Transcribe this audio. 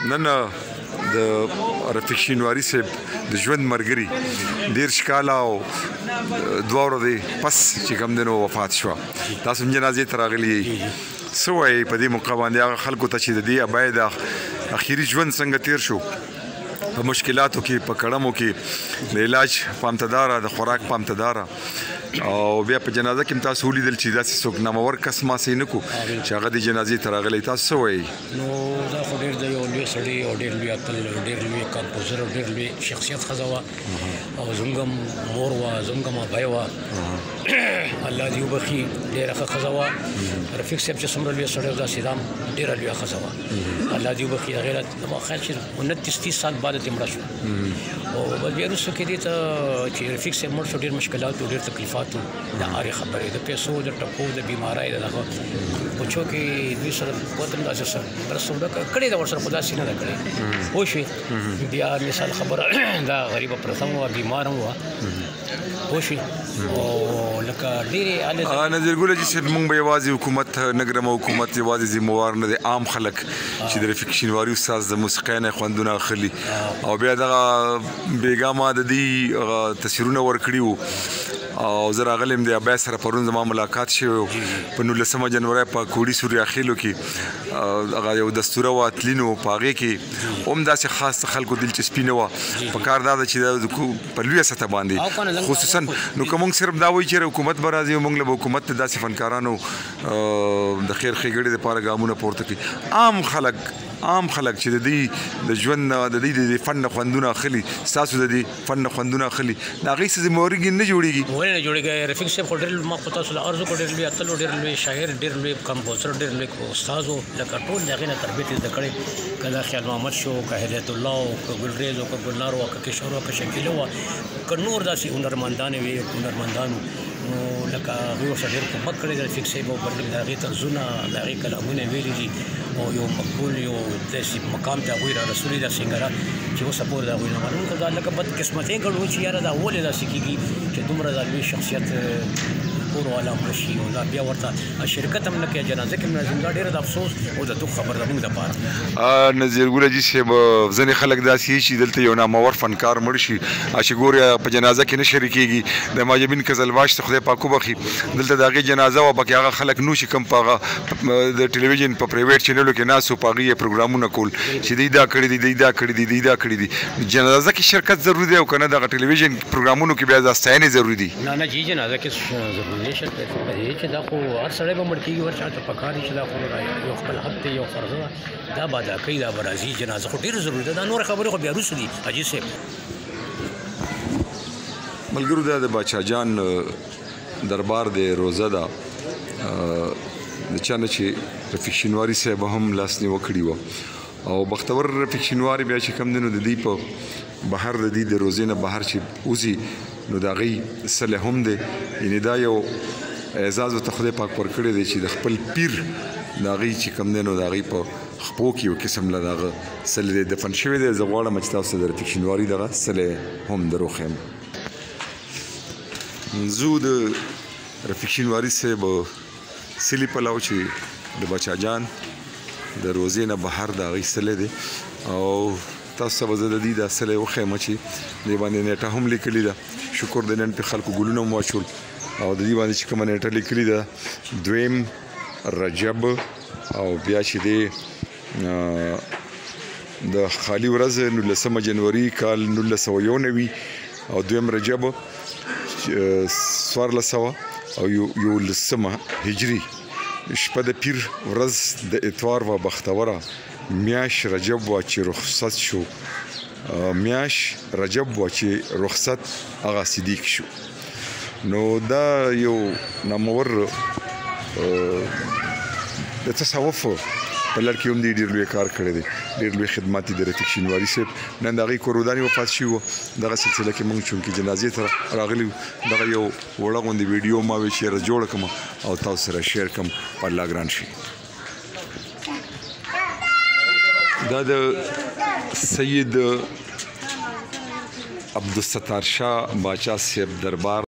نن د رفیق شینواري صاحب د ژوند ملګري 10 کاله او 2 ورځې پس چې کوم دی نو وفات شوه. تاسو هم جنازې ته راغلي یئ. څه وایئ په دې موقع باندې هغه خلکو ته چې د دې ابۍ د اخري ژوند څنګه تیر شو، په مشکلاتو کې، په کړمو کې، د علاج پامتداره، د خوراک پامتداره، او بیا په جنازه کې هم تاسو ولیدل چې داسې څوک نامور کس ماسې نه کړو چې هغه د جنازې ته راغلی. تاسو څه وایئ؟ نو دا خو ډېر د یو لوی سړي او ډېر لوی اتل او ډېر لوی کمپوزر او ډېر لوی شخصیت ښځه وه او زموږ هم مور وه، زموږ هم ابۍ وه، الله دې وبخي، ډېره ښه ښځه وه. رفیق صاحب چې څومره لوی سړی و داسې دا هم ډېره لویه ښځه وه، الله دې وبخي. هغې له زما خیال چې 29-30 سال بعد یې مړه شوه. او بس بیا وروسته کې دې ته چې رفیق صاحب مړ شو ډېر مشکلات و، ډېر تکلیفات و، د هرې خبرې د پیسو، د ټکو، د بیمارۍ، د دغه پوچو کې دوی سره وته هم داسې مرسته کړې ده ورسره، خو داسې نه ده کړې پوه شوې. بیا مثال خبره دا غریبه پرته هم وه، بیمار هم وه پوه شوې. او لکه ډېرې نظرګل حاجي صاحب موږ به یوازې حکومت نه ګرمو، حکومت یوازې ذموار نه دی، عام خلک چې د رفیق شینواري استاد د موسیقۍ نه خوندونه اخلي او بیا دغه بېګا ما د دې تصویرونه ورکړي وو او زه راغلی یم د ابۍ سره پرون زما ملاقات شوی و په 19 جنوري په کوړي سوریا خیلو کې هغه یو دستوره وه تلین و په هغې کې هم داسې خاص خلکو دلچسپي نه وه. په کار دا ده چې په لویه سطح باندې خصوصا نو که موږ صرف دا وایو چې حکومت به راځي او موږ له حکومت ته داسې فنکارانو د خیر ښېګړې دپاره ګامونه پورته کړي. عام خلک چې د دې د ژوند نه د دې د فن نه خوندونه اخلي، ستاسو د دې فن نه خوندونه اخلي، د هغې څه ذمواري نه جوړېږي؟ ولې نه جوړېږي؟ رفیق صاحب خو ډېر ما خو تاسو له عرض وکړو ډېر لوی اتل و، ډېر لوی شاعر، ډېر لوی کمپوزر، ډېر لوی استاد و. لکه ټول د هغې نه تربیت یې زده کړی، که دا خیال محمد شو، که هدایت الله و، که ګلریز و، که ګلنار و، که کشور و، که شکیله وه، که نور داسې هنرمندانې وې، هنرمندان نو لکه هغوی ورسره ډېر کومک کړی دی رفیق صاحب او بلکې د هغې طرزونه، د هغې کلامونه یې ویلي دي او یو مقبول یو داسې مقام ته هغوی را رسولي دا سینګران چې اوسه پورې د هغوی نه معلوم کړو. دا لکه بدقسمتۍ ګڼو چې یاره دا ولې داسې کېږي چې دومره دا لوی شخصیت کور والا مړه شي او دا بیا ورته شرکت هم نه کوي، جنازه کې هم نه ځي. دا ډېره د افسوس او د دغ خبر د موږ دپاره. نظرګل حاجي صاحب ځینې خلک داسې وي چې دلته یو نامور فنکار مړ شي چې ګورې په جنازه کې نه شریکېږي. د ماجبین قزلواش ته خدای پاک وبخي، دلته د هغې جنازه وه، پکې هغه خلک نو چې کوم په هغه د ټلویزیون په پرایویټ چینلو کې ناست وو، په هغې یې پروګرامونه کول چې دوی دا کړي دي، دوی دا کړي دي، دوی دا کړي دي. جنازه کې شرکت ضروري دی او که نه دغه ټلویزیون پروګرامونو کې بیا دا ستاینې ضروري دي؟ نه جي جنازه کې ضروري دی شرکت چې دا خو هر سړی به مړ کېږي، هر چا ته پکار دي چې دا خو یو خپل حق دی، یو فرض ده، دا به ادا کوي، دا به راځي. جنازه خو ډېره ضروري ده، دا نورې خبرې خو بیا وروسته دي حاجي صاحب. ملګرو دا د باچا جان دربار دی، روزه ده د چا نه چې رفیق شینواري صاحب هم لاسنیوه کړې وه او بختور رفیق شینواري بیا چې کوم دی نو د دوی په بهر د دوی د روزې نه بهر چې وځي نو د هغې صلح هم دی، یعنې دا یو اعزاز ورته خدای پاک ورکړی دی چې د خپل پیر د هغې چې کوم دی نو د هغې په خپو کې یو قسم له دغه صلح دی دفن شوی دی. زه غواړم چې تاسو د رفیق شینواري دغه صلح هم دروښیم. زه د رفیق شینواري صاحب سلی پلاو چې د باچا جان د روزې نه بهر د هغې صلح دی او تاسو ته به زه د دې دا صلح وښیم چې دې باندې نیټه هم لیکلې ده. شکر دی نن پې خلکو ګلونه هم واچول او د دې باندې چې کومه نیټه لیکلې ده 2 رجب او بیا چې دی د خالي ورځ 19 جنوري کال 1991 او 2 رجب 1400 او 11 هجري شپه د پیر ورځ د اتوار و بختوره میاش رجب و چې رخصت شو، میاش رجب و چې رخصت هغه صدیق شو. نو دا یو نامور د تصوف په لړ کې هم دی ډېر لوی کار کړی دی، ډېر لوی خدمات دي د رفیق شینواري صاحب. نن د هغې کورودانې وفات شوي وه، دغه سلسله کې موږ چونکې جنازې ته راغلي وو، دغه یو وړه غوندې ویډیو ما وی چې یاره جوړه کړم او تاسو سره شیر کړم، په الله ګران شي. دا د سید عبدالستار شاه باچا صاحب دربار